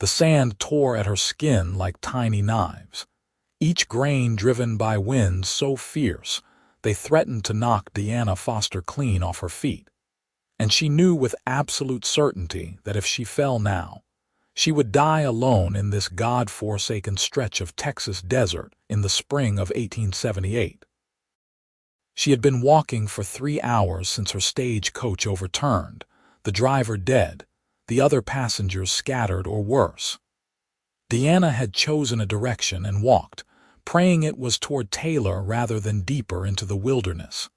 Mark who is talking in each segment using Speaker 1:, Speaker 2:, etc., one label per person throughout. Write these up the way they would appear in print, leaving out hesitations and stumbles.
Speaker 1: The sand tore at her skin like tiny knives, each grain driven by winds so fierce they threatened to knock Deanna Foster clean off her feet. And she knew with absolute certainty that if she fell now, she would die alone in this God-forsaken stretch of Texas desert in the spring of 1878. She had been walking for 3 hours since her stagecoach overturned, the driver dead, the other passengers scattered or worse. Deanna had chosen a direction and walked, praying it was toward Taylor rather than deeper into the wilderness.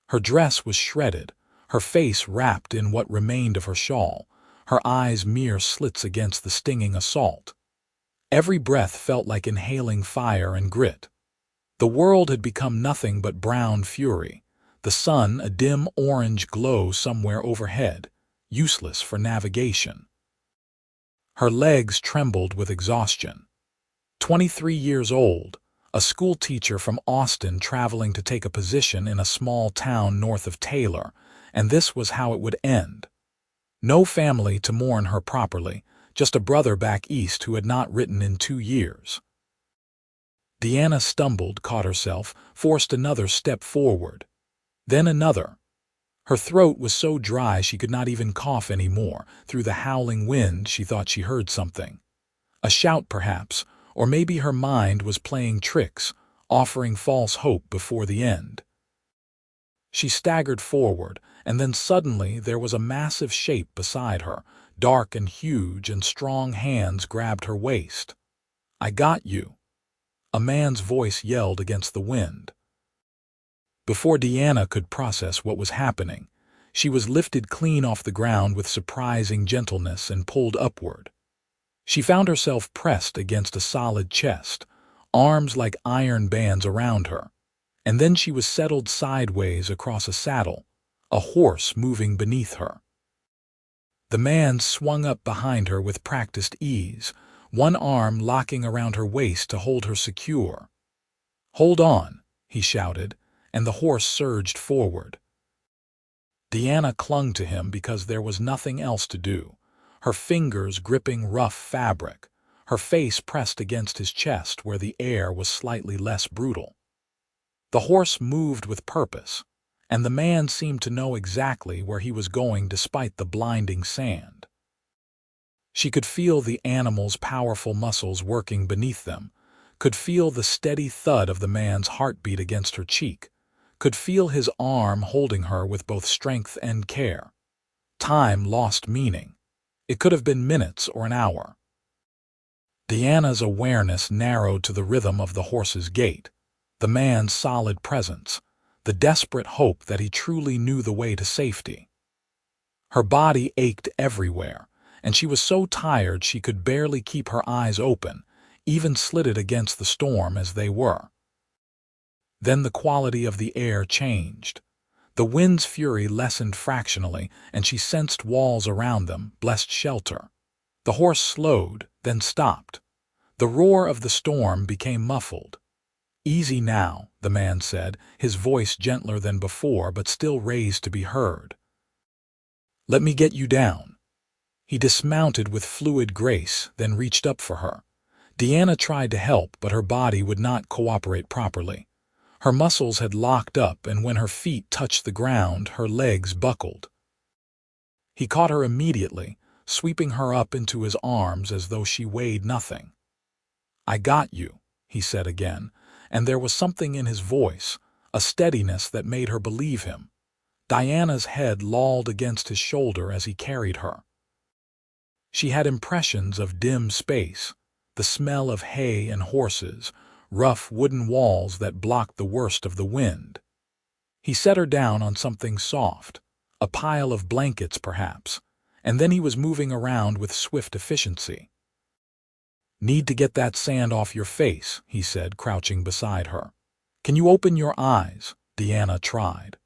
Speaker 1: Her dress was shredded, her face wrapped in what remained of her shawl, her eyes mere slits against the stinging assault. Every breath felt like inhaling fire and grit. The world had become nothing but brown fury, the sun a dim orange glow somewhere overhead, useless for navigation. Her legs trembled with exhaustion. 23 years old, a schoolteacher from Austin traveling to take a position in a small town north of Taylor, and this was how it would end. No family to mourn her properly, just a brother back east who had not written in 2 years. Deanna stumbled, caught herself, forced another step forward. Then another. Her throat was so dry she could not even cough anymore. Through the howling wind she thought she heard something. A shout perhaps, or maybe her mind was playing tricks, offering false hope before the end. She staggered forward, and then suddenly there was a massive shape beside her, dark and huge, and strong hands grabbed her waist. "I got you," a man's voice yelled against the wind. Before Deanna could process what was happening, she was lifted clean off the ground with surprising gentleness and pulled upward. She found herself pressed against a solid chest, arms like iron bands around her, and then she was settled sideways across a saddle, a horse moving beneath her. The man swung up behind her with practiced ease, one arm locking around her waist to hold her secure. "Hold on," he shouted, and the horse surged forward. Deanna clung to him because there was nothing else to do, her fingers gripping rough fabric, her face pressed against his chest where the air was slightly less brutal. The horse moved with purpose, and the man seemed to know exactly where he was going despite the blinding sand. She could feel the animal's powerful muscles working beneath them, could feel the steady thud of the man's heartbeat against her cheek, could feel his arm holding her with both strength and care. Time lost meaning. It could have been minutes or an hour. Deanna's awareness narrowed to the rhythm of the horse's gait, the man's solid presence, the desperate hope that he truly knew the way to safety. Her body ached everywhere, and she was so tired she could barely keep her eyes open, even slitted against the storm as they were. Then the quality of the air changed. The wind's fury lessened fractionally, and she sensed walls around them, blessed shelter. The horse slowed, then stopped. The roar of the storm became muffled. "Easy now," the man said, his voice gentler than before but still raised to be heard. "Let me get you down." He dismounted with fluid grace, then reached up for her. Deanna tried to help, but her body would not cooperate properly. Her muscles had locked up, and when her feet touched the ground, her legs buckled. He caught her immediately, sweeping her up into his arms as though she weighed nothing. "I got you," he said again, and there was something in his voice, a steadiness that made her believe him. Diana's head lolled against his shoulder as he carried her. She had impressions of dim space, the smell of hay and horses, rough wooden walls that blocked the worst of the wind. He set her down on something soft, a pile of blankets perhaps, and then he was moving around with swift efficiency. "Need to get that sand off your face," he said, crouching beside her. "Can you open your eyes?" Deanna tried.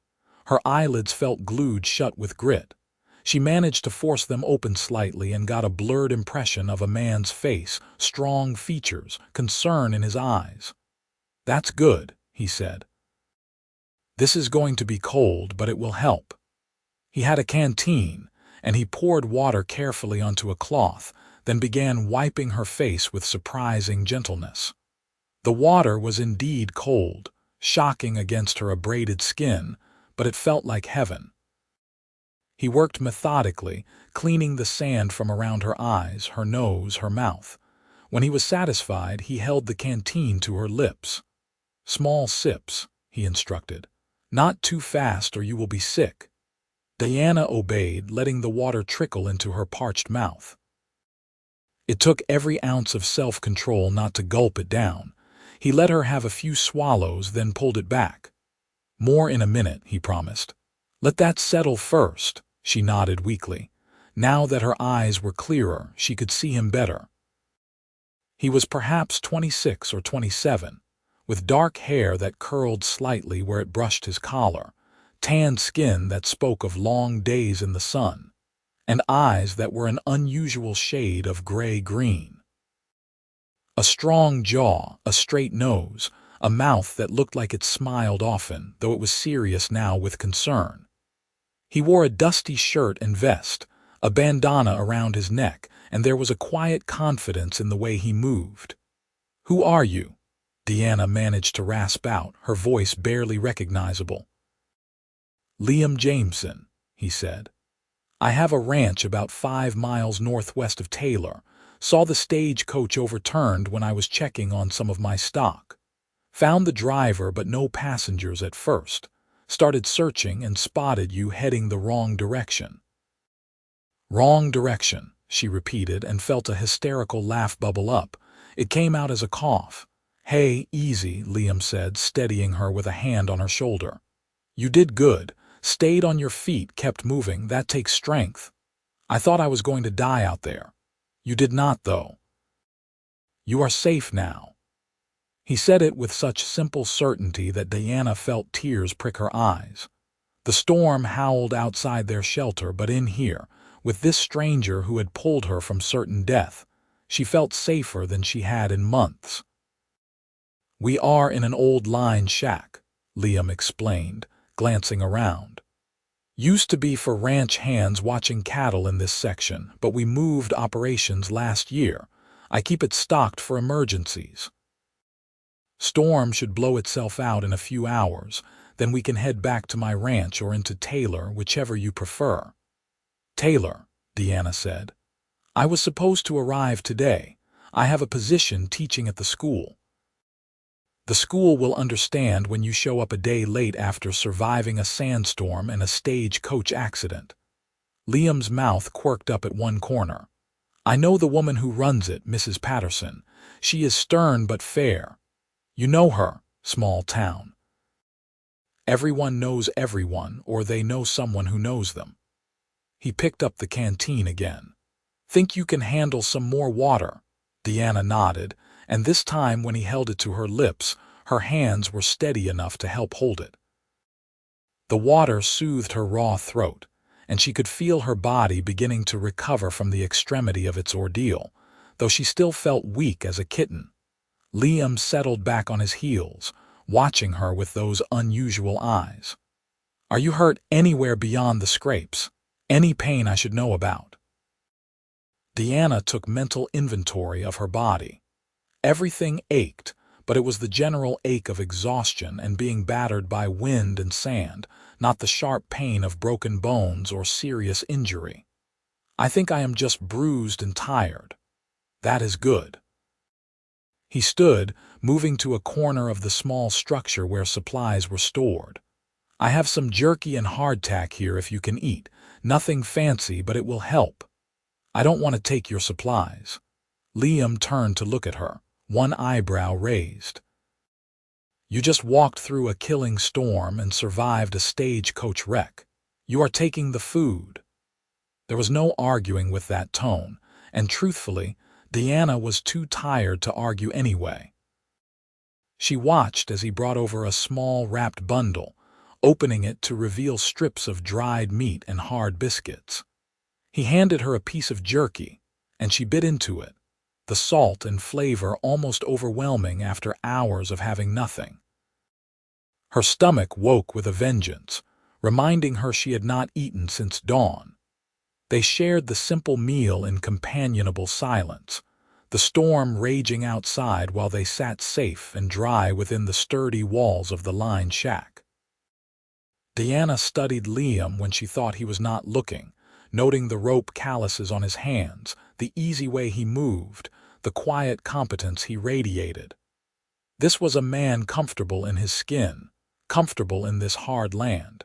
Speaker 1: Her eyelids felt glued shut with grit. She managed to force them open slightly and got a blurred impression of a man's face, strong features, concern in his eyes. "That's good," he said. "This is going to be cold, but it will help." He had a canteen, and he poured water carefully onto a cloth, then began wiping her face with surprising gentleness. The water was indeed cold, shocking against her abraded skin, but it felt like heaven. He worked methodically, cleaning the sand from around her eyes, her nose, her mouth. When he was satisfied, he held the canteen to her lips. "Small sips," he instructed. "Not too fast or you will be sick." Diana obeyed, letting the water trickle into her parched mouth. It took every ounce of self-control not to gulp it down. He let her have a few swallows, then pulled it back. "More in a minute," he promised. "Let that settle first," she nodded weakly. Now that her eyes were clearer, she could see him better. He was perhaps 26 or 27, with dark hair that curled slightly where it brushed his collar, tanned skin that spoke of long days in the sun, and eyes that were an unusual shade of gray-green. A strong jaw, a straight nose, a mouth that looked like it smiled often, though it was serious now with concern. He wore a dusty shirt and vest, a bandana around his neck, and there was a quiet confidence in the way he moved. "Who are you?" Diana managed to rasp out, her voice barely recognizable. "Liam Jameson," he said. "I have a ranch about 5 miles northwest of Taylor. Saw the stagecoach overturned when I was checking on some of my stock. Found the driver but no passengers at first. Started searching and spotted you heading the wrong direction." "Wrong direction," she repeated and felt a hysterical laugh bubble up. It came out as a cough. "Hey, easy," Liam said, steadying her with a hand on her shoulder. "You did good. Stayed on your feet, kept moving. That takes strength. I thought I was going to die out there. You did not, though. You are safe now." He said it with such simple certainty that Diana felt tears prick her eyes. The storm howled outside their shelter, but in here, with this stranger who had pulled her from certain death, she felt safer than she had in months. "We are in an old line shack," Liam explained, glancing around. "Used to be for ranch hands watching cattle in this section, but we moved operations last year. I keep it stocked for emergencies. Storm should blow itself out in a few hours, then we can head back to my ranch or into Taylor, whichever you prefer." "Taylor," Diana said. "I was supposed to arrive today. I have a position teaching at the school." "The school will understand when you show up a day late after surviving a sandstorm and a stagecoach accident." Liam's mouth quirked up at one corner. "I know the woman who runs it, Mrs. Patterson. She is stern but fair. You know her, small town. Everyone knows everyone, or they know someone who knows them." He picked up the canteen again. "Think you can handle some more water?" Diana nodded, and this time when he held it to her lips, her hands were steady enough to help hold it. The water soothed her raw throat, and she could feel her body beginning to recover from the extremity of its ordeal, though she still felt weak as a kitten. Liam settled back on his heels, watching her with those unusual eyes. "Are you hurt anywhere beyond the scrapes? Any pain I should know about?" Diana took mental inventory of her body. Everything ached, but it was the general ache of exhaustion and being battered by wind and sand, not the sharp pain of broken bones or serious injury. "I think I am just bruised and tired." "That is good." He stood, moving to a corner of the small structure where supplies were stored. "I have some jerky and hardtack here if you can eat. Nothing fancy, but it will help. I don't want to take your supplies." Liam turned to look at her, one eyebrow raised. "You just walked through a killing storm and survived a stagecoach wreck. You are taking the food." There was no arguing with that tone, and truthfully, Diana was too tired to argue anyway. She watched as he brought over a small wrapped bundle, opening it to reveal strips of dried meat and hard biscuits. He handed her a piece of jerky, and she bit into it, the salt and flavor almost overwhelming after hours of having nothing. Her stomach woke with a vengeance, reminding her she had not eaten since dawn. They shared the simple meal in companionable silence, the storm raging outside while they sat safe and dry within the sturdy walls of the lined shack. Deanna studied Liam when she thought he was not looking, noting the rope calluses on his hands, the easy way he moved, the quiet competence he radiated. This was a man comfortable in his skin, comfortable in this hard land.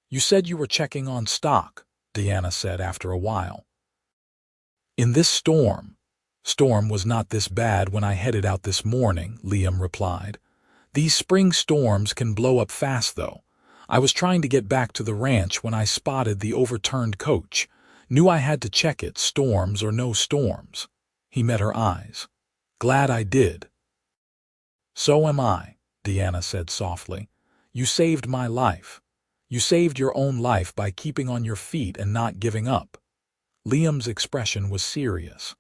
Speaker 1: "You said you were checking on stock," Deanna said after a while. "In this storm." "Storm was not this bad when I headed out this morning," Liam replied. "These spring storms can blow up fast, though. I was trying to get back to the ranch when I spotted the overturned coach. Knew I had to check it, storms or no storms." He met her eyes. "Glad I did." "So am I," Deanna said softly. "You saved my life. You saved your own life by keeping on your feet and not giving up." Liam's expression was serious.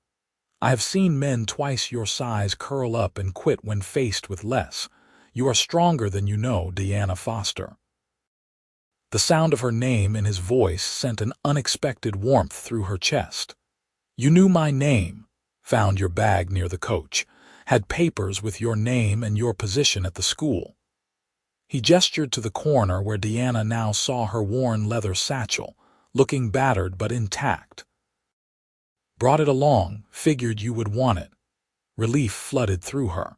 Speaker 1: "I have seen men twice your size curl up and quit when faced with less. You are stronger than you know, Deanna Foster." The sound of her name in his voice sent an unexpected warmth through her chest. "You knew my name, found your bag near the coach, had papers with your name and your position at the school." He gestured to the corner where Deanna now saw her worn leather satchel, looking battered but intact. "Brought it along, figured you would want it." Relief flooded through her.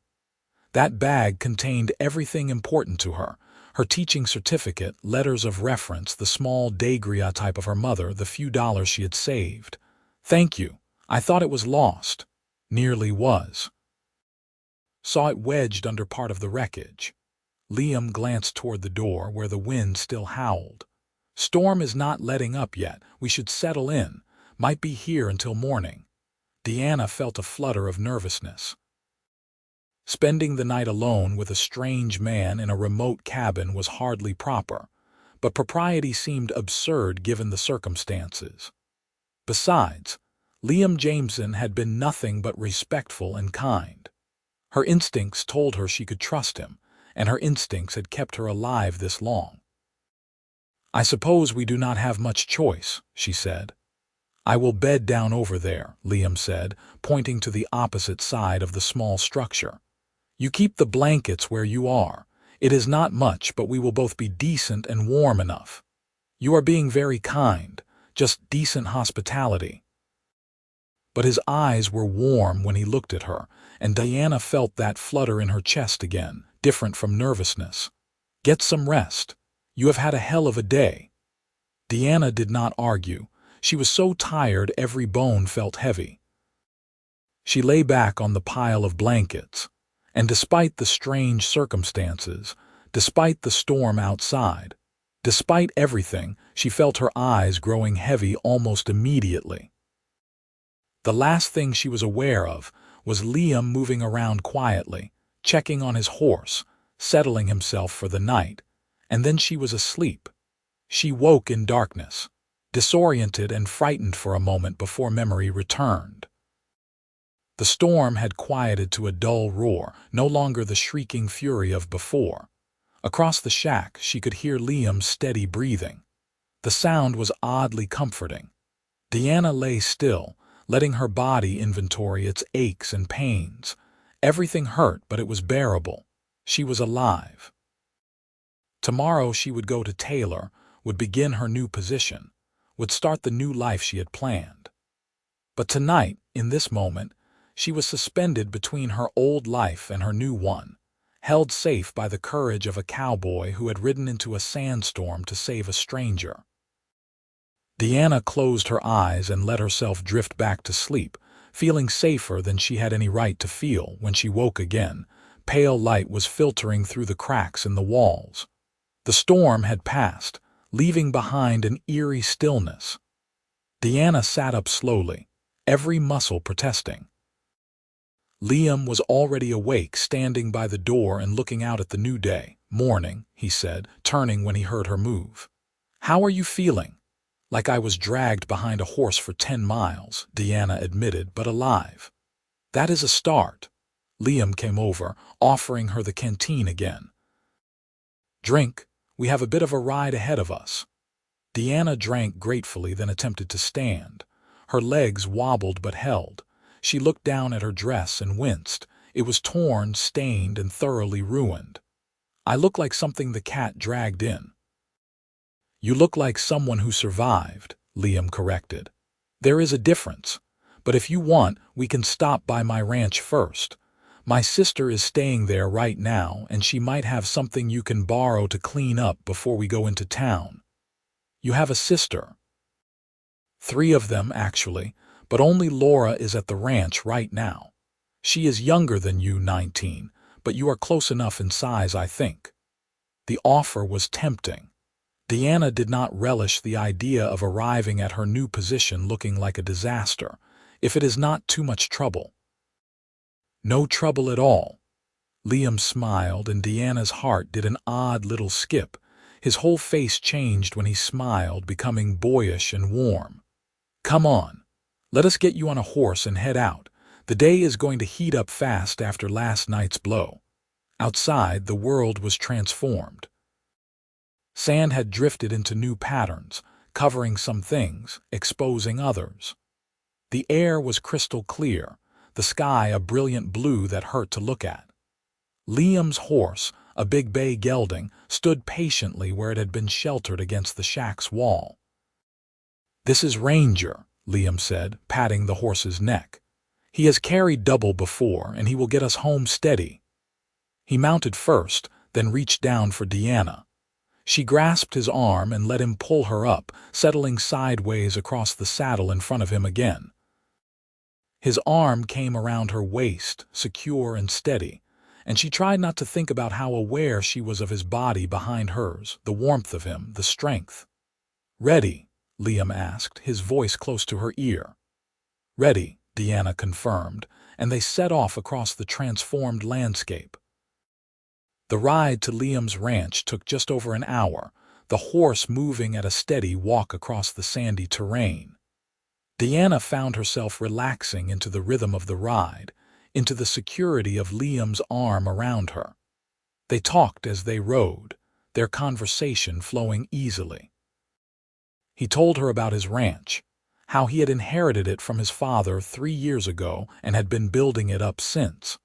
Speaker 1: That bag contained everything important to her: her teaching certificate, letters of reference, the small daguerreotype of her mother, the few dollars she had saved. "Thank you. I thought it was lost." "Nearly was." "Saw it wedged under part of the wreckage." Liam glanced toward the door where the wind still howled. "Storm is not letting up yet. We should settle in. Might be here until morning." Deanna felt a flutter of nervousness. Spending the night alone with a strange man in a remote cabin was hardly proper, but propriety seemed absurd given the circumstances. Besides, Liam Jameson had been nothing but respectful and kind. Her instincts told her she could trust him, and her instincts had kept her alive this long. "I suppose we do not have much choice," she said. "I will bed down over there," Liam said, pointing to the opposite side of the small structure. "You keep the blankets where you are. It is not much, but we will both be decent and warm enough. You are being very kind, just decent hospitality." But his eyes were warm when he looked at her, and Deanna felt that flutter in her chest again, different from nervousness. "Get some rest. You have had a hell of a day." Deanna did not argue. She was so tired every bone felt heavy. She lay back on the pile of blankets, and despite the strange circumstances, despite the storm outside, despite everything, she felt her eyes growing heavy almost immediately. The last thing she was aware of was Liam moving around quietly, checking on his horse, settling himself for the night, and then she was asleep. She woke in darkness, disoriented and frightened for a moment before memory returned. The storm had quieted to a dull roar, no longer the shrieking fury of before. Across the shack, she could hear Liam's steady breathing. The sound was oddly comforting. Deanna lay still, letting her body inventory its aches and pains. Everything hurt, but it was bearable. She was alive. Tomorrow she would go to Taylor, would begin her new position, would start the new life she had planned. But tonight, in this moment, she was suspended between her old life and her new one, held safe by the courage of a cowboy who had ridden into a sandstorm to save a stranger. Deanna closed her eyes and let herself drift back to sleep, feeling safer than she had any right to feel. When she woke again, pale light was filtering through the cracks in the walls. The storm had passed, leaving behind an eerie stillness. Deanna sat up slowly, every muscle protesting. Liam was already awake, standing by the door and looking out at the new day. "Morning," he said, turning when he heard her move. "How are you feeling?" "Like I was dragged behind a horse for 10 miles, Deanna admitted, "but alive." "That is a start." Liam came over, offering her the canteen again. "Drink. We have a bit of a ride ahead of us." Deanna drank gratefully, then attempted to stand. Her legs wobbled but held. She looked down at her dress and winced. It was torn, stained, and thoroughly ruined. "I look like something the cat dragged in." "You look like someone who survived," Liam corrected. "There is a difference. But if you want, we can stop by my ranch first. My sister is staying there right now, and she might have something you can borrow to clean up before we go into town." "You have a sister?" "3 of them, actually, but only Laura is at the ranch right now. She is younger than you, 19, but you are close enough in size, I think." The offer was tempting. Deanna did not relish the idea of arriving at her new position looking like a disaster. "If it is not too much trouble." "No trouble at all." Liam smiled, and Deanna's heart did an odd little skip. His whole face changed when he smiled, becoming boyish and warm. "Come on. Let us get you on a horse and head out. The day is going to heat up fast after last night's blow." Outside, the world was transformed. Sand had drifted into new patterns, covering some things, exposing others. The air was crystal clear, the sky a brilliant blue that hurt to look at. Liam's horse, a big bay gelding, stood patiently where it had been sheltered against the shack's wall. "This is Ranger," Liam said, patting the horse's neck. "He has carried double before, and he will get us home steady." He mounted first, then reached down for Deanna. She grasped his arm and let him pull her up, settling sideways across the saddle in front of him again. His arm came around her waist, secure and steady, and she tried not to think about how aware she was of his body behind hers, the warmth of him, the strength. "Ready?" Liam asked, his voice close to her ear. "Ready," Deanna confirmed, and they set off across the transformed landscape. The ride to Liam's ranch took just over an hour, the horse moving at a steady walk across the sandy terrain. Deanna found herself relaxing into the rhythm of the ride, into the security of Liam's arm around her. They talked as they rode, their conversation flowing easily. He told her about his ranch, how he had inherited it from his father 3 years ago and had been building it up since.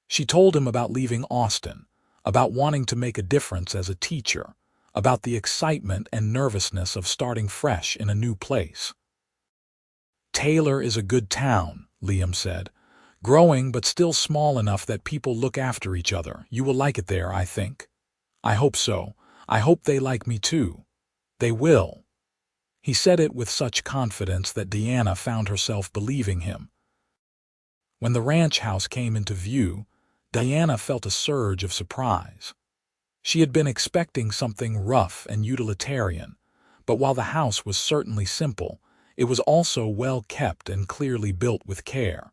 Speaker 1: She told him about leaving Austin, about wanting to make a difference as a teacher, about the excitement and nervousness of starting fresh in a new place. "Taylor is a good town," Liam said. "Growing but still small enough that people look after each other. You will like it there, I think." "I hope so. I hope they like me too." "They will." He said it with such confidence that Deanna found herself believing him. When the ranch house came into view, Diana felt a surge of surprise. She had been expecting something rough and utilitarian, but while the house was certainly simple, it was also well kept and clearly built with care.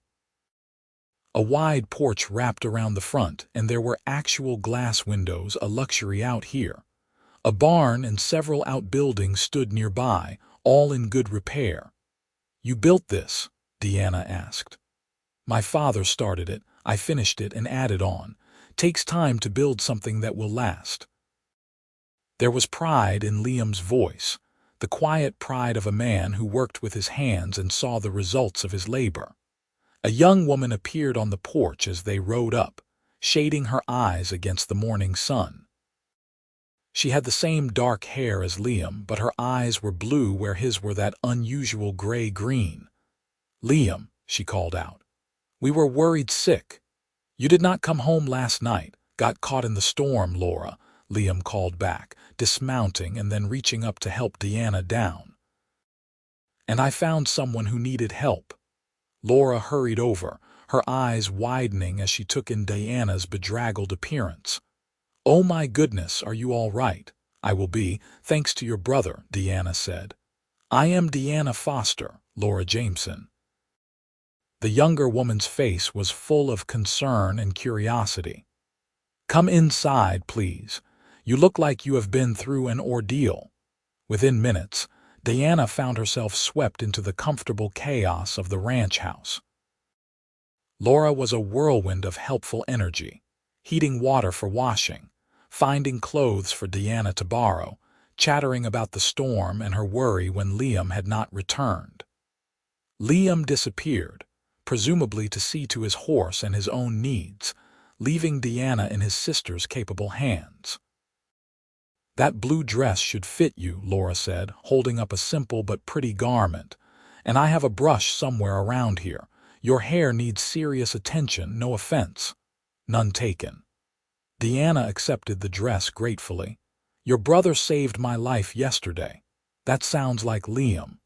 Speaker 1: A wide porch wrapped around the front, and there were actual glass windows, a luxury out here. A barn and several outbuildings stood nearby, all in good repair. "You built this?" Deanna asked. "My father started it. I finished it and added on. Takes time to build something that will last." There was pride in Liam's voice, the quiet pride of a man who worked with his hands and saw the results of his labor. A young woman appeared on the porch as they rode up, shading her eyes against the morning sun. She had the same dark hair as Liam, but her eyes were blue where his were that unusual gray-green. "Liam," she called out. "We were worried sick." "You did not come home last night. Got caught in the storm, Laura," Liam called back, dismounting and then reaching up to help Deanna down. "And I found someone who needed help." Laura hurried over, her eyes widening as she took in Diana's bedraggled appearance. "Oh my goodness, are you all right?" "I will be, thanks to your brother," Deanna said. "I am Deanna Foster, Laura Jameson." The younger woman's face was full of concern and curiosity. "Come inside, please. You look like you have been through an ordeal." Within minutes, Deanna found herself swept into the comfortable chaos of the ranch house. Laura was a whirlwind of helpful energy, heating water for washing, finding clothes for Deanna to borrow, chattering about the storm and her worry when Liam had not returned. Liam disappeared, presumably to see to his horse and his own needs, leaving Deanna in his sister's capable hands. "That blue dress should fit you," Laura said, holding up a simple but pretty garment. "And I have a brush somewhere around here. Your hair needs serious attention, no offense." "None taken." Deanna accepted the dress gratefully. "Your brother saved my life yesterday." "That sounds like Liam."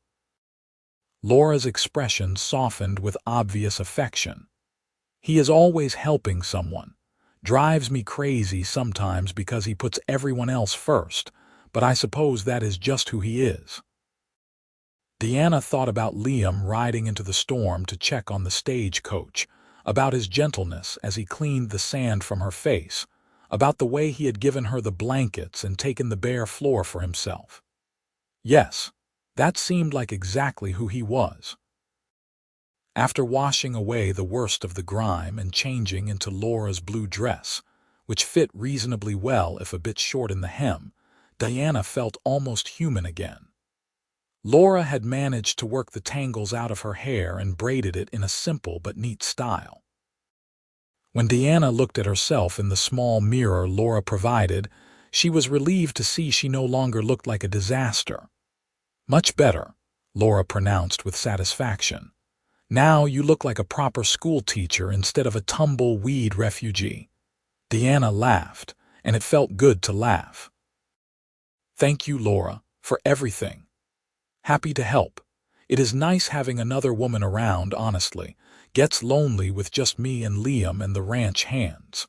Speaker 1: Laura's expression softened with obvious affection. "He is always helping someone. Drives me crazy sometimes because he puts everyone else first, but I suppose that is just who he is." Deanna thought about Liam riding into the storm to check on the stagecoach, about his gentleness as he cleaned the sand from her face, about the way he had given her the blankets and taken the bare floor for himself. Yes, that seemed like exactly who he was. After washing away the worst of the grime and changing into Laura's blue dress, which fit reasonably well if a bit short in the hem, Diana felt almost human again. Laura had managed to work the tangles out of her hair and braided it in a simple but neat style. When Deanna looked at herself in the small mirror Laura provided, she was relieved to see she no longer looked like a disaster. "Much better," Laura pronounced with satisfaction. "Now you look like a proper schoolteacher instead of a tumbleweed refugee." Deanna laughed, and it felt good to laugh. "Thank you, Laura, for everything. Happy to help. It is nice having another woman around, honestly. Gets lonely with just me and Liam and the ranch hands."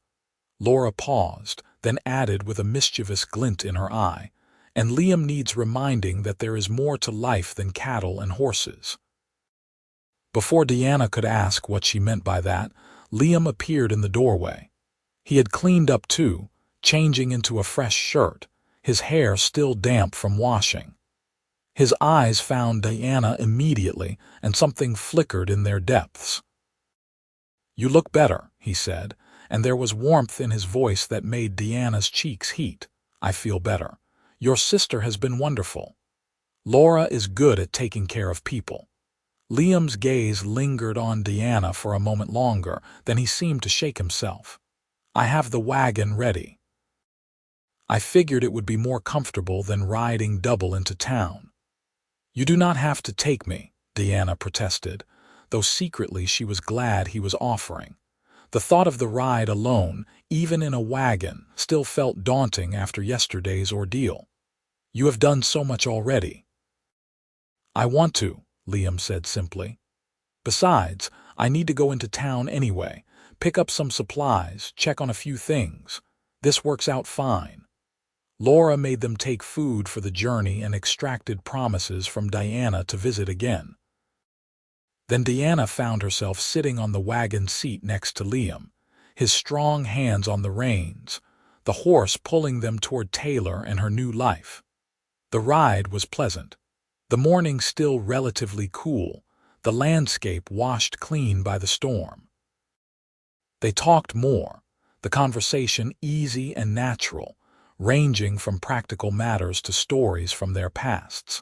Speaker 1: Laura paused, then added with a mischievous glint in her eye, "And Liam needs reminding that there is more to life than cattle and horses." Before Deanna could ask what she meant by that, Liam appeared in the doorway. He had cleaned up too, changing into a fresh shirt, his hair still damp from washing. His eyes found Diana immediately, and something flickered in their depths. "You look better," he said, and there was warmth in his voice that made Deanna's cheeks heat. "I feel better. Your sister has been wonderful. Laura is good at taking care of people." Liam's gaze lingered on Deanna for a moment longer, then he seemed to shake himself. "I have the wagon ready. I figured it would be more comfortable than riding double into town." "You do not have to take me," Deanna protested, though secretly she was glad he was offering. The thought of the ride alone, even in a wagon, still felt daunting after yesterday's ordeal. "You have done so much already." "I want to," Liam said simply. "Besides, I need to go into town anyway, pick up some supplies, check on a few things. This works out fine." Laura made them take food for the journey and extracted promises from Diana to visit again. Then Deanna found herself sitting on the wagon seat next to Liam, his strong hands on the reins, the horse pulling them toward Taylor and her new life. The ride was pleasant, the morning still relatively cool, the landscape washed clean by the storm. They talked more, the conversation easy and natural, ranging from practical matters to stories from their pasts.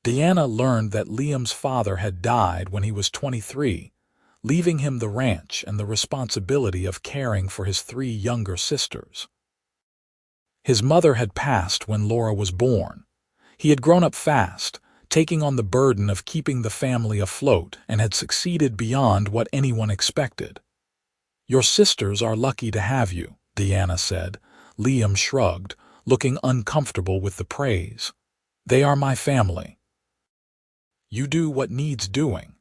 Speaker 1: Deanna learned that Liam's father had died when he was 23, leaving him the ranch and the responsibility of caring for his 3 younger sisters. His mother had passed when Laura was born. He had grown up fast, taking on the burden of keeping the family afloat, and had succeeded beyond what anyone expected. "Your sisters are lucky to have you," Deanna said. Liam shrugged, looking uncomfortable with the praise. "They are my family. You do what needs doing.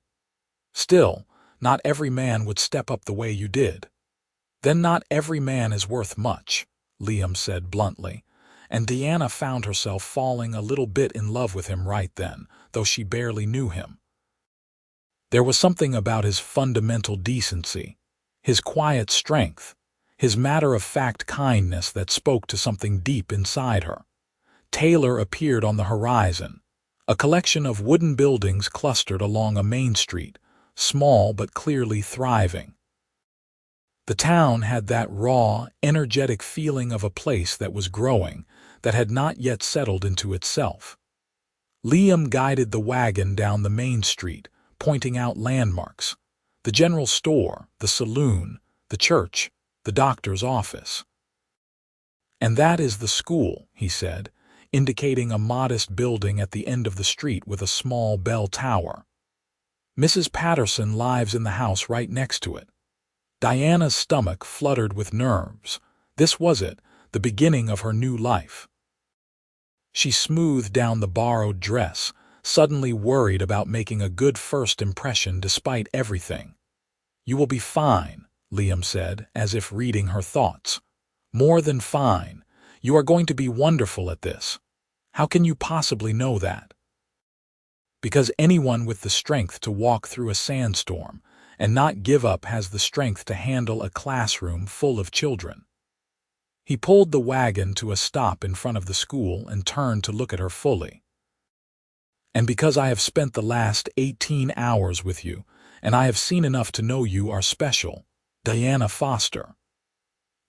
Speaker 1: Still, not every man would step up the way you did." "Then not every man is worth much," Liam said bluntly, and Deanna found herself falling a little bit in love with him right then, though she barely knew him. There was something about his fundamental decency, his quiet strength, his matter-of-fact kindness that spoke to something deep inside her. Taylor appeared on the horizon, a collection of wooden buildings clustered along a main street, small but clearly thriving. The town had that raw, energetic feeling of a place that was growing, that had not yet settled into itself. Liam guided the wagon down the main street, pointing out landmarks: the general store, the saloon, the church, the doctor's office. "And that is the school," he said, indicating a modest building at the end of the street with a small bell tower. "Mrs. Patterson lives in the house right next to it." Diana's stomach fluttered with nerves. This was it, the beginning of her new life. She smoothed down the borrowed dress, suddenly worried about making a good first impression despite everything. "You will be fine," Liam said, as if reading her thoughts. "More than fine. You are going to be wonderful at this." "How can you possibly know that?" "Because anyone with the strength to walk through a sandstorm and not give up has the strength to handle a classroom full of children." He pulled the wagon to a stop in front of the school and turned to look at her fully. "And because I have spent the last 18 hours with you, and I have seen enough to know you are special, Diana Foster."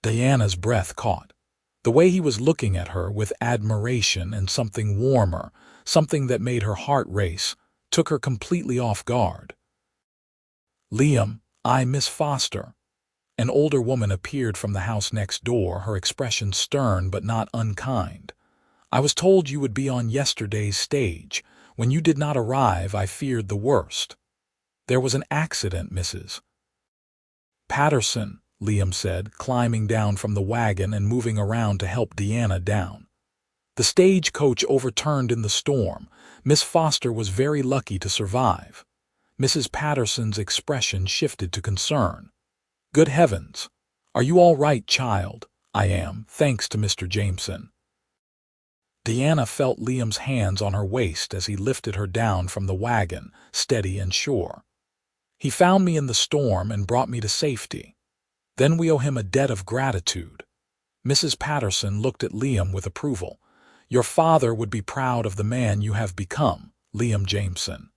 Speaker 1: Diana's breath caught. The way he was looking at her with admiration and something warmer, something that made her heart race, took her completely off guard. "Liam, Miss Foster." An older woman appeared from the house next door, her expression stern but not unkind. "I was told you would be on yesterday's stage. When you did not arrive, I feared the worst." "There was an accident, Mrs. Patterson," Liam said, climbing down from the wagon and moving around to help Diana down. "The stagecoach overturned in the storm. Miss Foster was very lucky to survive." Mrs. Patterson's expression shifted to concern. "Good heavens! Are you all right, child?" "I am, thanks to Mr. Jameson." Diana felt Liam's hands on her waist as he lifted her down from the wagon, steady and sure. "He found me in the storm and brought me to safety. Then we owe him a debt of gratitude." Mrs. Patterson looked at Liam with approval. "Your father would be proud of the man you have become, Liam Jameson."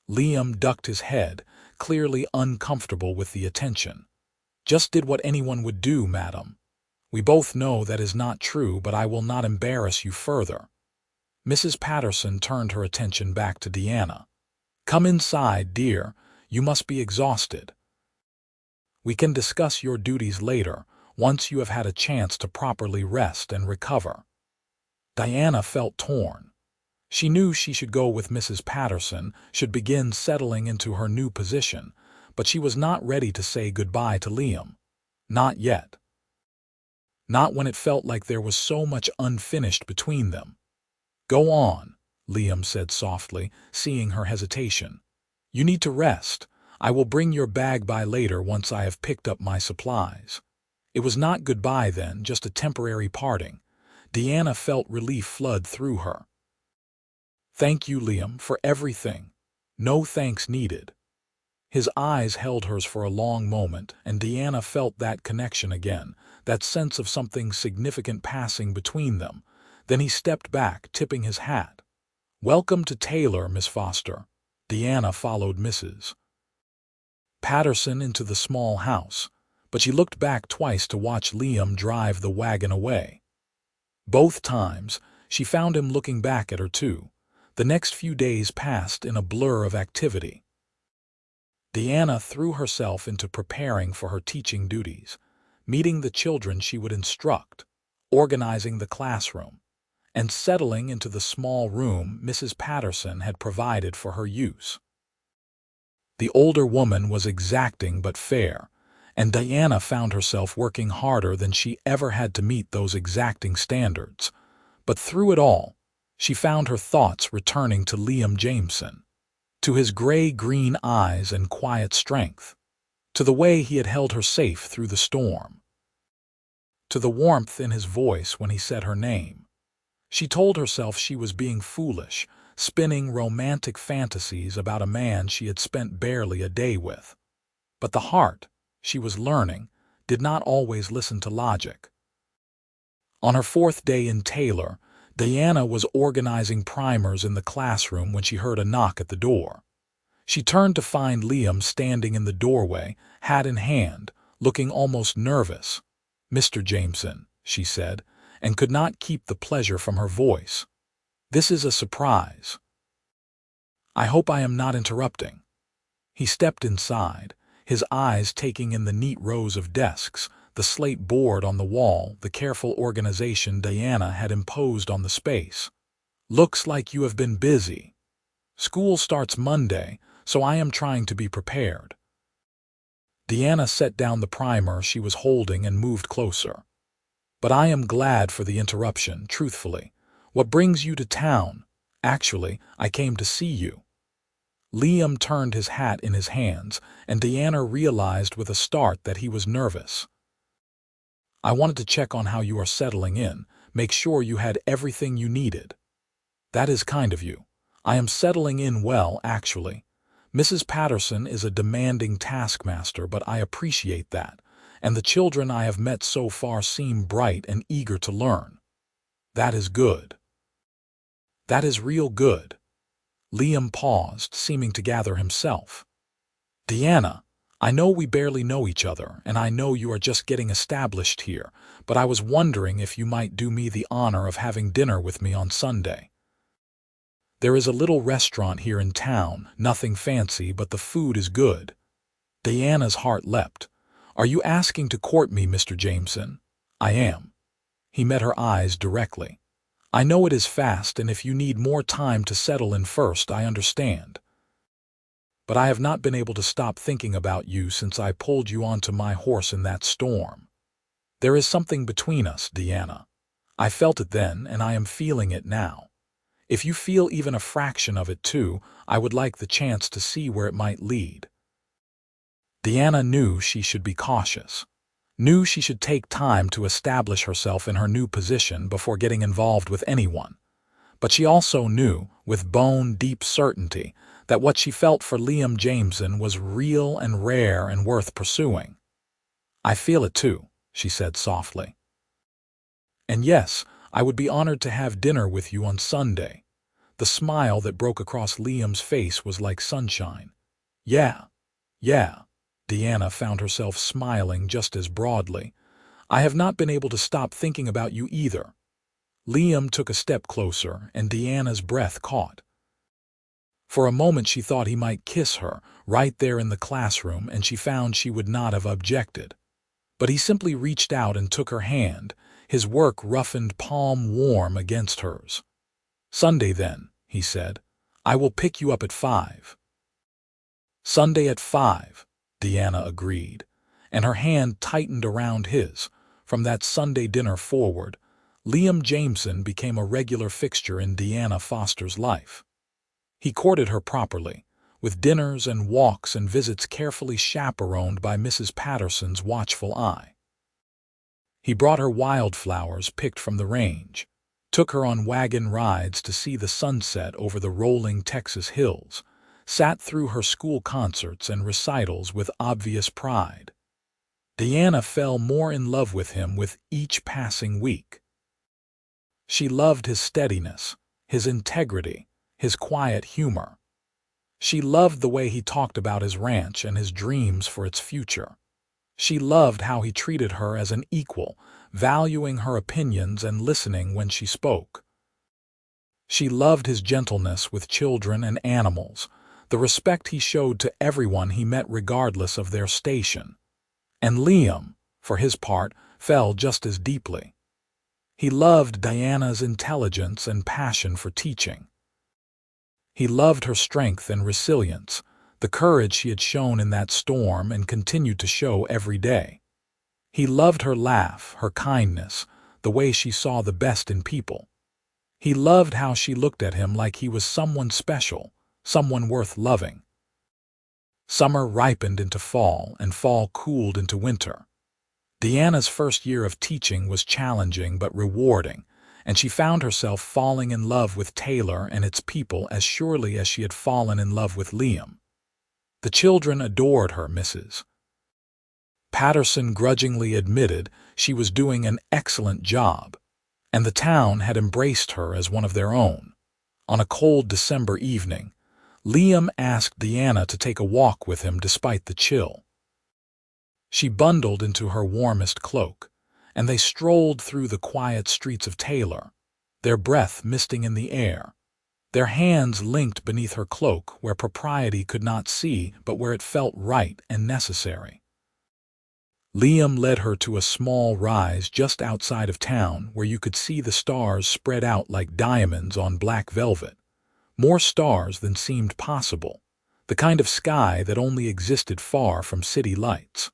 Speaker 1: Liam ducked his head, clearly uncomfortable with the attention. "Just did what anyone would do, madam. We both know that is not true, but I will not embarrass you further." Mrs. Patterson turned her attention back to Diana. "Come inside, dear. You must be exhausted. We can discuss your duties later, once you have had a chance to properly rest and recover." Diana felt torn. She knew she should go with Mrs. Patterson, should begin settling into her new position, but she was not ready to say goodbye to Liam. Not yet. Not when it felt like there was so much unfinished between them. "Go on," Liam said softly, seeing her hesitation. "You need to rest. I will bring your bag by later once I have picked up my supplies." It was not goodbye then, just a temporary parting. Diana felt relief flood through her. "Thank you, Liam, for everything." "No thanks needed." His eyes held hers for a long moment, and Diana felt that connection again, that sense of something significant passing between them. Then he stepped back, tipping his hat. "Welcome to Taylor, Miss Foster." Diana followed Mrs. Patterson into the small house, but she looked back twice to watch Liam drive the wagon away. Both times, she found him looking back at her too. The next few days passed in a blur of activity. Diana threw herself into preparing for her teaching duties, meeting the children she would instruct, organizing the classroom, and settling into the small room Mrs. Patterson had provided for her use. The older woman was exacting but fair, and Diana found herself working harder than she ever had to meet those exacting standards. But through it all, she found her thoughts returning to Liam Jameson, to his gray-green eyes and quiet strength, to the way he had held her safe through the storm, to the warmth in his voice when he said her name. She told herself she was being foolish, spinning romantic fantasies about a man she had spent barely a day with. But the heart, she was learning, did not always listen to logic. On her fourth day in Taylor, Diana was organizing primers in the classroom when she heard a knock at the door. She turned to find Liam standing in the doorway, hat in hand, looking almost nervous. "Mr. Jameson," she said, and could not keep the pleasure from her voice. "This is a surprise. I hope I am not interrupting." He stepped inside, his eyes taking in the neat rows of desks, the slate board on the wall, the careful organization Diana had imposed on the space. "Looks like you have been busy. School starts Monday, so I am trying to be prepared." Diana set down the primer she was holding and moved closer. "But I am glad for the interruption, truthfully. What brings you to town? Actually, I came to see you." Liam turned his hat in his hands, and Diana realized with a start that he was nervous. "I wanted to check on how you are settling in, make sure you had everything you needed." "That is kind of you. I am settling in well, actually. Mrs. Patterson is a demanding taskmaster, but I appreciate that, and the children I have met so far seem bright and eager to learn." "That is good. That is real good." Liam paused, seeming to gather himself. "Diana, I know we barely know each other, and I know you are just getting established here, but I was wondering if you might do me the honor of having dinner with me on Sunday. There is a little restaurant here in town, nothing fancy, but the food is good." Diana's heart leapt. "Are you asking to court me, Mr. Jameson?" "I am." He met her eyes directly. "I know it is fast, and if you need more time to settle in first, I understand. But I have not been able to stop thinking about you since I pulled you onto my horse in that storm. There is something between us, Diana. I felt it then, and I am feeling it now. If you feel even a fraction of it too, I would like the chance to see where it might lead." Diana knew she should be cautious, knew she should take time to establish herself in her new position before getting involved with anyone. But she also knew, with bone-deep certainty, that what she felt for Liam Jameson was real and rare and worth pursuing. "I feel it too," she said softly. "And yes, I would be honored to have dinner with you on Sunday." The smile that broke across Liam's face was like sunshine. Yeah. Diana found herself smiling just as broadly. "I have not been able to stop thinking about you either." Liam took a step closer, and Diana's breath caught. For a moment she thought he might kiss her, right there in the classroom, and she found she would not have objected. But he simply reached out and took her hand, his work-roughened palm warm against hers. "Sunday then," he said. "I will pick you up at 5. "Sunday at 5, Diana agreed, and her hand tightened around his. From that Sunday dinner forward, Liam Jameson became a regular fixture in Diana Foster's life. He courted her properly, with dinners and walks and visits carefully chaperoned by Mrs. Patterson's watchful eye. He brought her wildflowers picked from the range, took her on wagon rides to see the sunset over the rolling Texas hills, sat through her school concerts and recitals with obvious pride. Diana fell more in love with him with each passing week. She loved his steadiness, his integrity, his quiet humor. She loved the way he talked about his ranch and his dreams for its future. She loved how he treated her as an equal, valuing her opinions and listening when she spoke. She loved his gentleness with children and animals, the respect he showed to everyone he met regardless of their station. And Liam, for his part, fell just as deeply. He loved Diana's intelligence and passion for teaching. He loved her strength and resilience, the courage she had shown in that storm and continued to show every day. He loved her laugh, her kindness, the way she saw the best in people. He loved how she looked at him like he was someone special, someone worth loving. Summer ripened into fall, and fall cooled into winter. Diana's first year of teaching was challenging but rewarding, and she found herself falling in love with Taylor and its people as surely as she had fallen in love with Liam. The children adored her, Mrs. Patterson grudgingly admitted she was doing an excellent job, and the town had embraced her as one of their own. On a cold December evening, Liam asked Diana to take a walk with him despite the chill. She bundled into her warmest cloak, and they strolled through the quiet streets of Taylor, their breath misting in the air, their hands linked beneath her cloak where propriety could not see but where it felt right and necessary. Liam led her to a small rise just outside of town where you could see the stars spread out like diamonds on black velvet, more stars than seemed possible, the kind of sky that only existed far from city lights.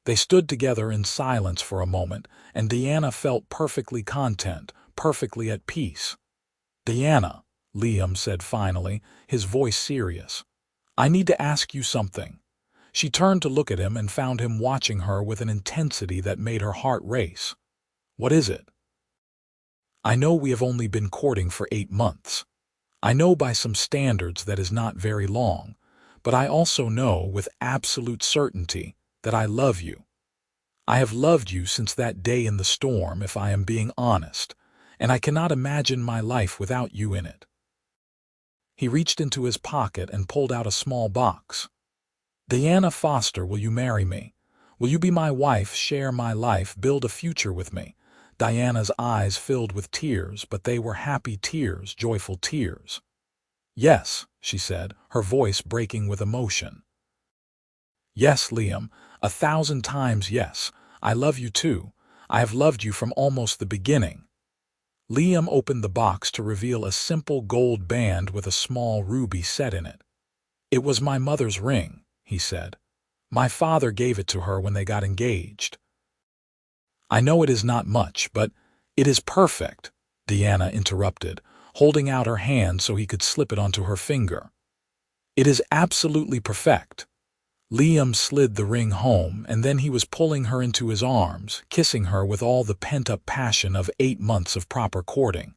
Speaker 1: They stood together in silence for a moment, and Deanna felt perfectly content, perfectly at peace. "Deanna," Liam said finally, his voice serious, "I need to ask you something." She turned to look at him and found him watching her with an intensity that made her heart race. "What is it?" "I know we have only been courting for 8 months. I know by some standards that is not very long, but I also know with absolute certainty that I love you. I have loved you since that day in the storm, if I am being honest, and I cannot imagine my life without you in it." He reached into his pocket and pulled out a small box. "Deanna Foster, will you marry me? Will you be my wife, share my life, build a future with me?" Diana's eyes filled with tears, but they were happy tears, joyful tears. "Yes," she said, her voice breaking with emotion. "Yes, Liam, 1,000 times yes. I love you too. I have loved you from almost the beginning." Liam opened the box to reveal a simple gold band with a small ruby set in it. "It was my mother's ring," he said. "My father gave it to her when they got engaged." "I know it is not much, but it is perfect," Deanna interrupted, holding out her hand so he could slip it onto her finger. "It is absolutely perfect." Liam slid the ring home, and then he was pulling her into his arms, kissing her with all the pent-up passion of 8 months of proper courting.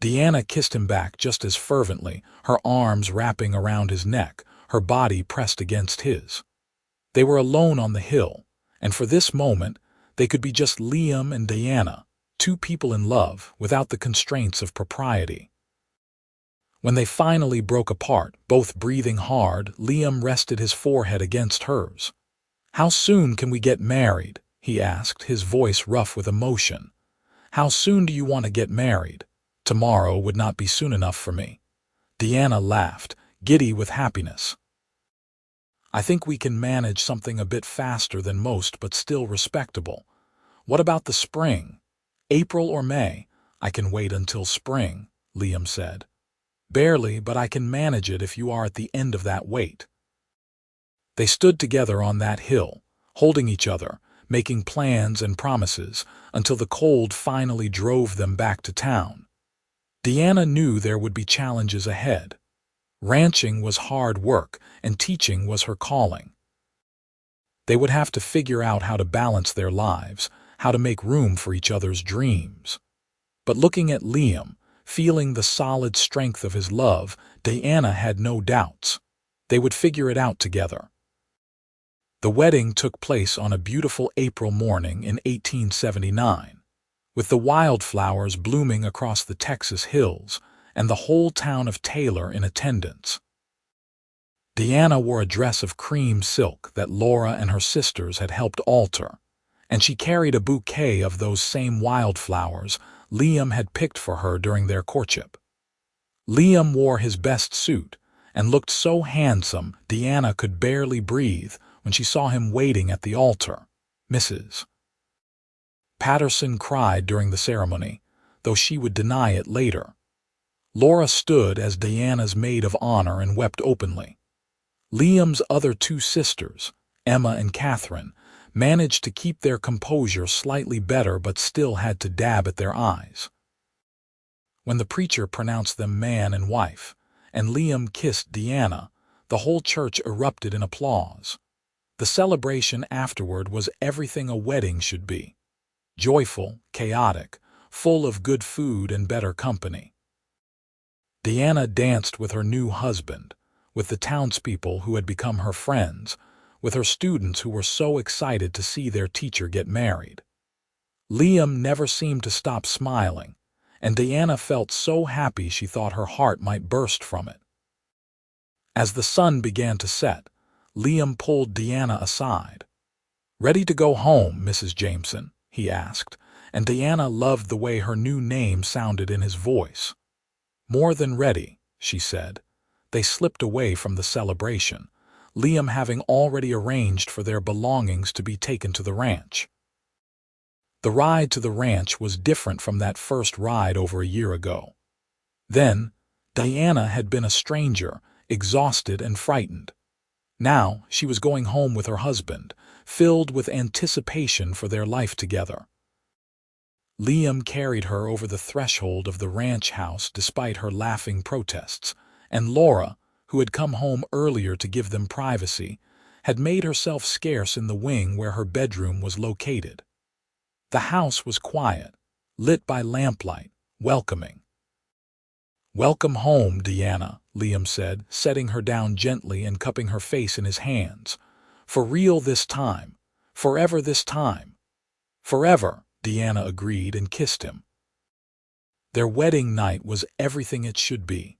Speaker 1: Deanna kissed him back just as fervently, her arms wrapping around his neck, her body pressed against his. They were alone on the hill, and for this moment they could be just Liam and Deanna, two people in love, without the constraints of propriety. When they finally broke apart, both breathing hard, Liam rested his forehead against hers. "How soon can we get married?" he asked, his voice rough with emotion. "How soon do you want to get married? Tomorrow would not be soon enough for me." Deanna laughed, giddy with happiness. "I think we can manage something a bit faster than most, but still respectable. What about the spring? April or May?" "I can wait until spring," Liam said. "Barely, but I can manage it if you are at the end of that wait." They stood together on that hill, holding each other, making plans and promises, until the cold finally drove them back to town. Deanna knew there would be challenges ahead. Ranching was hard work, and teaching was her calling. They would have to figure out how to balance their lives, how to make room for each other's dreams. But looking at Liam, feeling the solid strength of his love, Deanna had no doubts. They would figure it out together. The wedding took place on a beautiful April morning in 1879, with the wildflowers blooming across the Texas hills and the whole town of Taylor in attendance. Deanna wore a dress of cream silk that Laura and her sisters had helped alter, and she carried a bouquet of those same wildflowers Liam had picked for her during their courtship. Liam wore his best suit and looked so handsome Deanna could barely breathe when she saw him waiting at the altar. Mrs. Patterson cried during the ceremony, though she would deny it later. Laura stood as Deanna's maid of honor and wept openly. Liam's other 2 sisters, Emma and Catherine, managed to keep their composure slightly better but still had to dab at their eyes. When the preacher pronounced them man and wife, and Liam kissed Deanna, the whole church erupted in applause. The celebration afterward was everything a wedding should be: joyful, chaotic, full of good food and better company. Deanna danced with her new husband, with the townspeople who had become her friends, with her students who were so excited to see their teacher get married. Liam never seemed to stop smiling, and Deanna felt so happy she thought her heart might burst from it. As the sun began to set, Liam pulled Deanna aside. "Ready to go home, Mrs. Jameson?" he asked, and Diana loved the way her new name sounded in his voice. "More than ready," she said. They slipped away from the celebration, Liam having already arranged for their belongings to be taken to the ranch. The ride to the ranch was different from that first ride over a year ago. Then, Diana had been a stranger, exhausted and frightened. Now she was going home with her husband, filled with anticipation for their life together. Liam carried her over the threshold of the ranch house despite her laughing protests, and Laura, who had come home earlier to give them privacy, had made herself scarce in the wing where her bedroom was located. The house was quiet, lit by lamplight, welcoming. "Welcome home, Diana," Liam said, setting her down gently and cupping her face in his hands. "For real this time. Forever this time." "Forever," Diana agreed and kissed him. Their wedding night was everything it should be.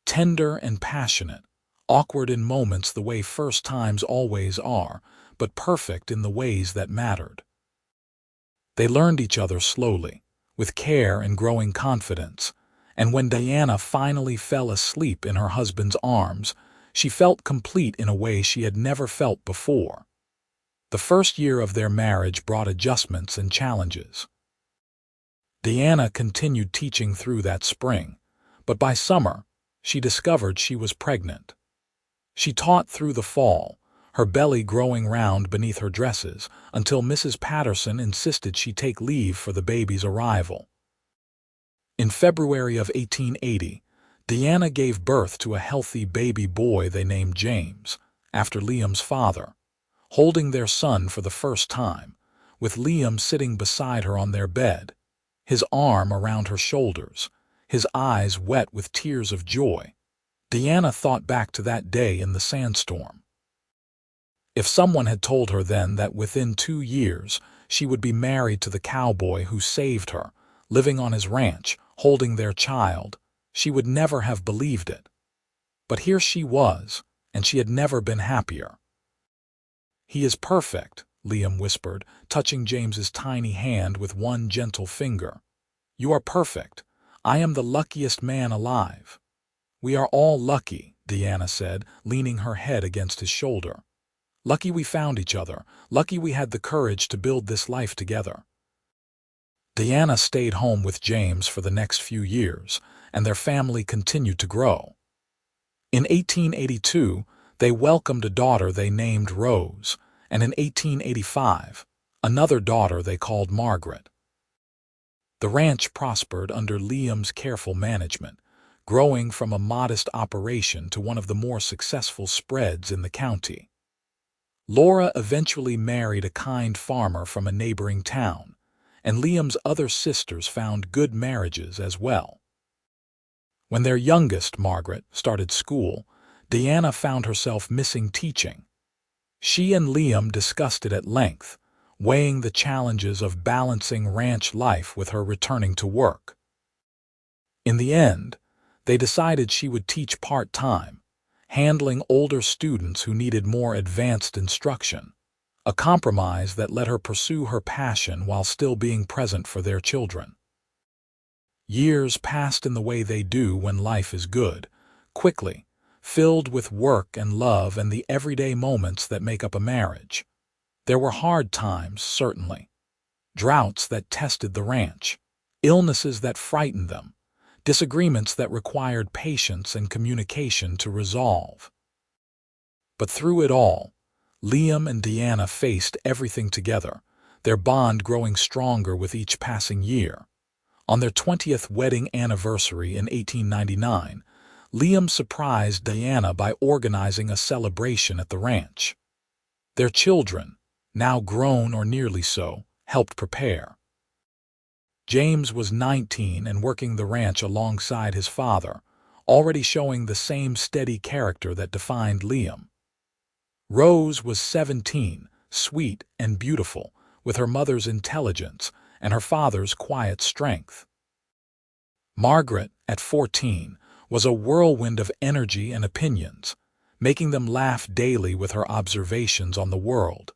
Speaker 1: Tender and passionate, awkward in moments the way first times always are, but perfect in the ways that mattered. They learned each other slowly, with care and growing confidence, and when Diana finally fell asleep in her husband's arms, she felt complete in a way she had never felt before. The first year of their marriage brought adjustments and challenges. Diana continued teaching through that spring, but by summer, she discovered she was pregnant. She taught through the fall, her belly growing round beneath her dresses, until Mrs. Patterson insisted she take leave for the baby's arrival. In February of 1880, Diana gave birth to a healthy baby boy they named James, after Liam's father, holding their son for the first time, with Liam sitting beside her on their bed, his arm around her shoulders, his eyes wet with tears of joy. Diana thought back to that day in the Sandstorm. If someone had told her then that within 2 years she would be married to the cowboy who saved her, living on his ranch, holding their child, she would never have believed it. But here she was, and she had never been happier. "He is perfect," Liam whispered, touching James's tiny hand with one gentle finger. "You are perfect. I am the luckiest man alive." "We are all lucky," Diana said, leaning her head against his shoulder. "Lucky we found each other. Lucky we had the courage to build this life together." Diana stayed home with James for the next few years, and their family continued to grow. In 1882, they welcomed a daughter they named Rose, and in 1885, another daughter they called Margaret. The ranch prospered under Liam's careful management, growing from a modest operation to one of the more successful spreads in the county. Laura eventually married a kind farmer from a neighboring town, and Liam's other sisters found good marriages as well. When their youngest, Margaret, started school, Diana found herself missing teaching. She and Liam discussed it at length, weighing the challenges of balancing ranch life with her returning to work. In the end, they decided she would teach part-time, handling older students who needed more advanced instruction, a compromise that let her pursue her passion while still being present for their children. Years passed in the way they do when life is good, quickly, filled with work and love and the everyday moments that make up a marriage. There were hard times, certainly. Droughts that tested the ranch, illnesses that frightened them, disagreements that required patience and communication to resolve. But through it all, Liam and Diana faced everything together, their bond growing stronger with each passing year. On their 20th wedding anniversary in 1899, Liam surprised Diana by organizing a celebration at the ranch. Their children, now grown or nearly so, helped prepare. James was 19 and working the ranch alongside his father, already showing the same steady character that defined Liam. Rose was 17, sweet and beautiful, with her mother's intelligence and her father's quiet strength. Margaret, at 14, was a whirlwind of energy and opinions, making them laugh daily with her observations on the world.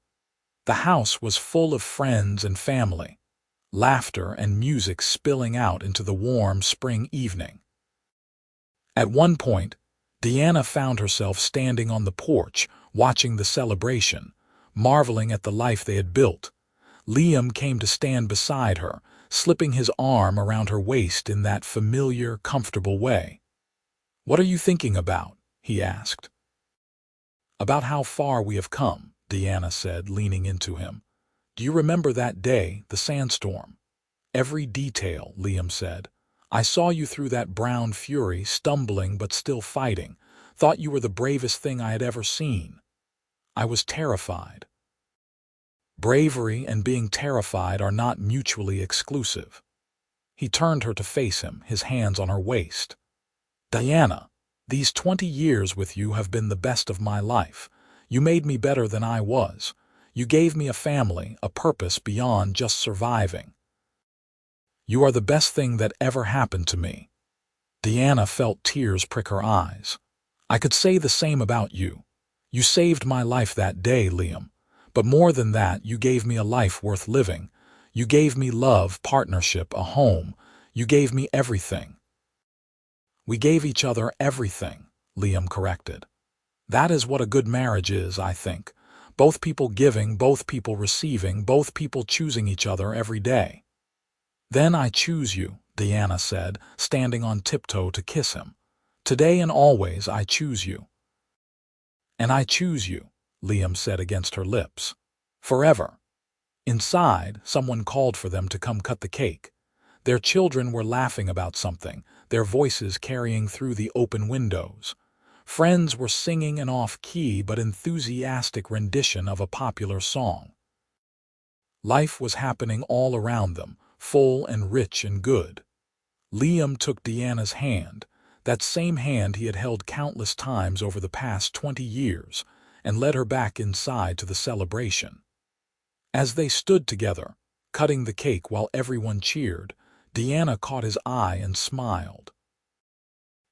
Speaker 1: The house was full of friends and family, laughter and music spilling out into the warm spring evening. At one point, Deanna found herself standing on the porch, watching the celebration, marveling at the life they had built. Liam came to stand beside her, slipping his arm around her waist in that familiar, comfortable way. "What are you thinking about?" he asked. "About how far we have come," Deanna said, leaning into him. "Do you remember that day, the sandstorm?" "Every detail," Liam said. "I saw you through that brown fury, stumbling but still fighting. Thought you were the bravest thing I had ever seen. I was terrified." Bravery and being terrified are not mutually exclusive. He turned her to face him, his hands on her waist. "Diana, these 20 years with you have been the best of my life. You made me better than I was. You gave me a family, a purpose beyond just surviving. You are the best thing that ever happened to me." Deanna felt tears prick her eyes. "I could say the same about you. You saved my life that day, Liam. But more than that, you gave me a life worth living. You gave me love, partnership, a home. You gave me everything." "We gave each other everything," Liam corrected. "That is what a good marriage is, I think. Both people giving, both people receiving, both people choosing each other every day." "Then I choose you," Deanna said, standing on tiptoe to kiss him. "Today and always I choose you." "And I choose you," Liam said against her lips. "Forever." Inside, someone called for them to come cut the cake. Their children were laughing about something, their voices carrying through the open windows. Friends were singing an off-key but enthusiastic rendition of a popular song. Life was happening all around them, full and rich and good. Liam took Deanna's hand, that same hand he had held countless times over the past 20 years, and led her back inside to the celebration. As they stood together, cutting the cake while everyone cheered, Deanna caught his eye and smiled.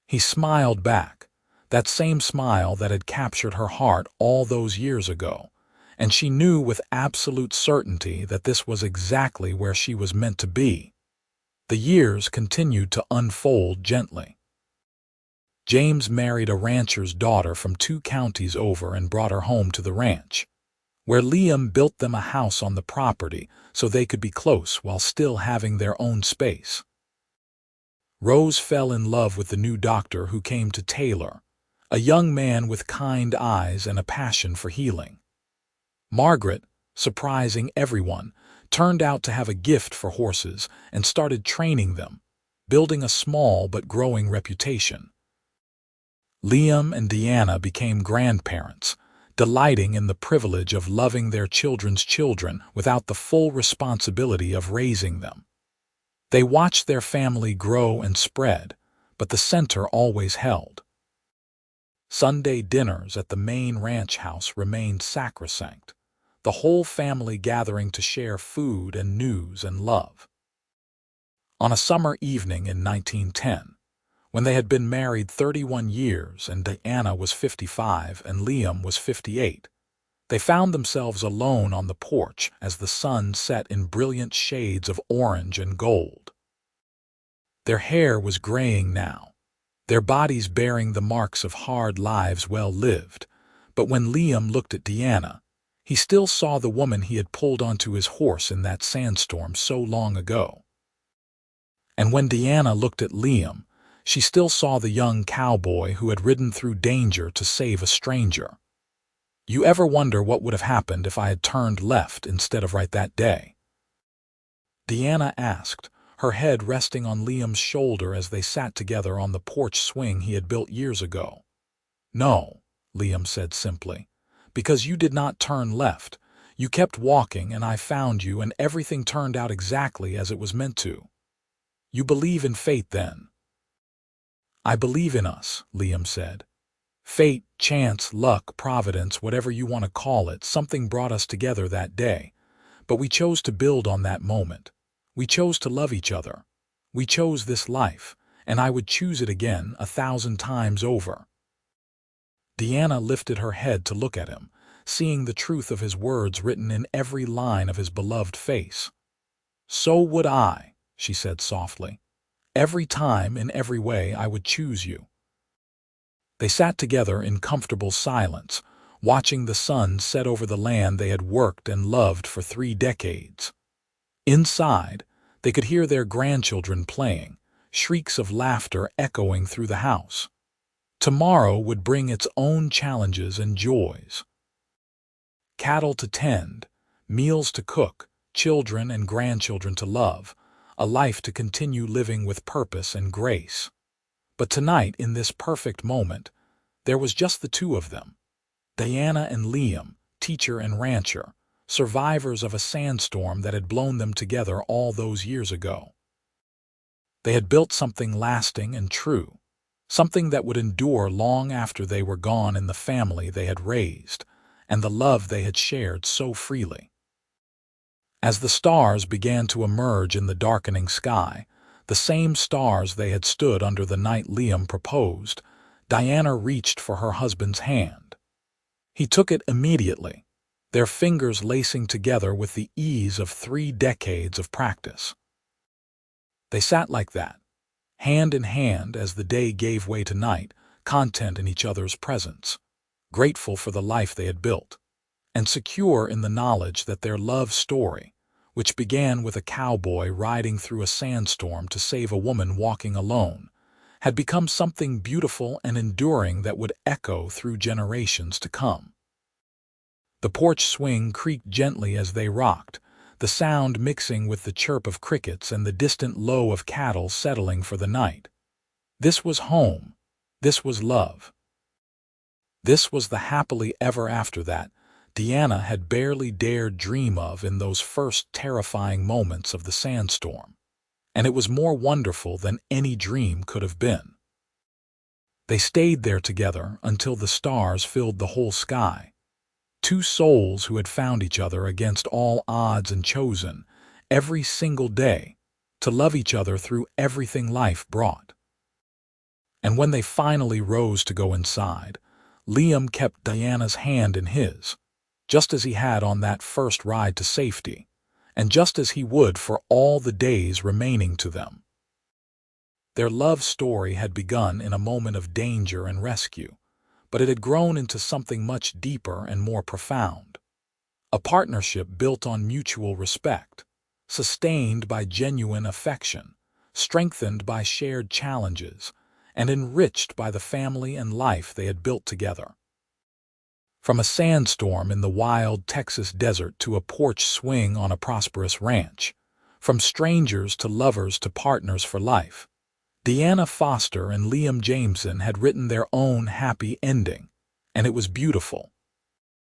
Speaker 1: He smiled back, that same smile that had captured her heart all those years ago, and she knew with absolute certainty that this was exactly where she was meant to be. The years continued to unfold gently. James married a rancher's daughter from 2 counties over and brought her home to the ranch, where Liam built them a house on the property so they could be close while still having their own space. Rose fell in love with the new doctor who came to Taylor, a young man with kind eyes and a passion for healing. Margaret, surprising everyone, turned out to have a gift for horses and started training them, building a small but growing reputation. Liam and Deanna became grandparents, delighting in the privilege of loving their children's children without the full responsibility of raising them. They watched their family grow and spread, but the center always held. Sunday dinners at the main ranch house remained sacrosanct, the whole family gathering to share food and news and love. On a summer evening in 1910, when they had been married 31 years and Diana was 55 and Liam was 58, they found themselves alone on the porch as the sun set in brilliant shades of orange and gold. Their hair was graying now, their bodies bearing the marks of hard lives well lived, but when Liam looked at Deanna, he still saw the woman he had pulled onto his horse in that sandstorm so long ago. And when Deanna looked at Liam, she still saw the young cowboy who had ridden through danger to save a stranger. "You ever wonder what would have happened if I had turned left instead of right that day?" Deanna asked, her head resting on Liam's shoulder as they sat together on the porch swing he had built years ago. "No," Liam said simply, "because you did not turn left. You kept walking and I found you and everything turned out exactly as it was meant to. You believe in fate then?" "I believe in us," Liam said. "Fate, chance, luck, providence, whatever you want to call it, something brought us together that day. But we chose to build on that moment. We chose to love each other. We chose this life, and I would choose it again 1,000 times over." Deanna lifted her head to look at him, seeing the truth of his words written in every line of his beloved face. "So would I," she said softly. "Every time, in every way, I would choose you." They sat together in comfortable silence, watching the sun set over the land they had worked and loved for 3 decades. Inside, they could hear their grandchildren playing, shrieks of laughter echoing through the house. Tomorrow would bring its own challenges and joys. Cattle to tend, meals to cook, children and grandchildren to love, a life to continue living with purpose and grace. But tonight, in this perfect moment, there was just the two of them. Diana and Liam, teacher and rancher, survivors of a sandstorm that had blown them together all those years ago. They had built something lasting and true, something that would endure long after they were gone in the family they had raised, and the love they had shared so freely. As the stars began to emerge in the darkening sky, the same stars they had stood under the night Liam proposed, Diana reached for her husband's hand. He took it immediately, their fingers lacing together with the ease of 3 decades of practice. They sat like that, hand in hand as the day gave way to night, content in each other's presence, grateful for the life they had built, and secure in the knowledge that their love story, which began with a cowboy riding through a sandstorm to save a woman walking alone, had become something beautiful and enduring that would echo through generations to come. The porch swing creaked gently as they rocked, the sound mixing with the chirp of crickets and the distant low of cattle settling for the night. This was home. This was love. This was the happily ever after that Diana had barely dared dream of in those first terrifying moments of the sandstorm, and it was more wonderful than any dream could have been. They stayed there together until the stars filled the whole sky, two souls who had found each other against all odds and chosen, every single day, to love each other through everything life brought. And when they finally rose to go inside, Liam kept Diana's hand in his, just as he had on that first ride to safety, and just as he would for all the days remaining to them. Their love story had begun in a moment of danger and rescue, but it had grown into something much deeper and more profound. A partnership built on mutual respect, sustained by genuine affection, strengthened by shared challenges, and enriched by the family and life they had built together. From a sandstorm in the wild Texas desert to a porch swing on a prosperous ranch, from strangers to lovers to partners for life, Diana Foster and Liam Jameson had written their own happy ending, and it was beautiful.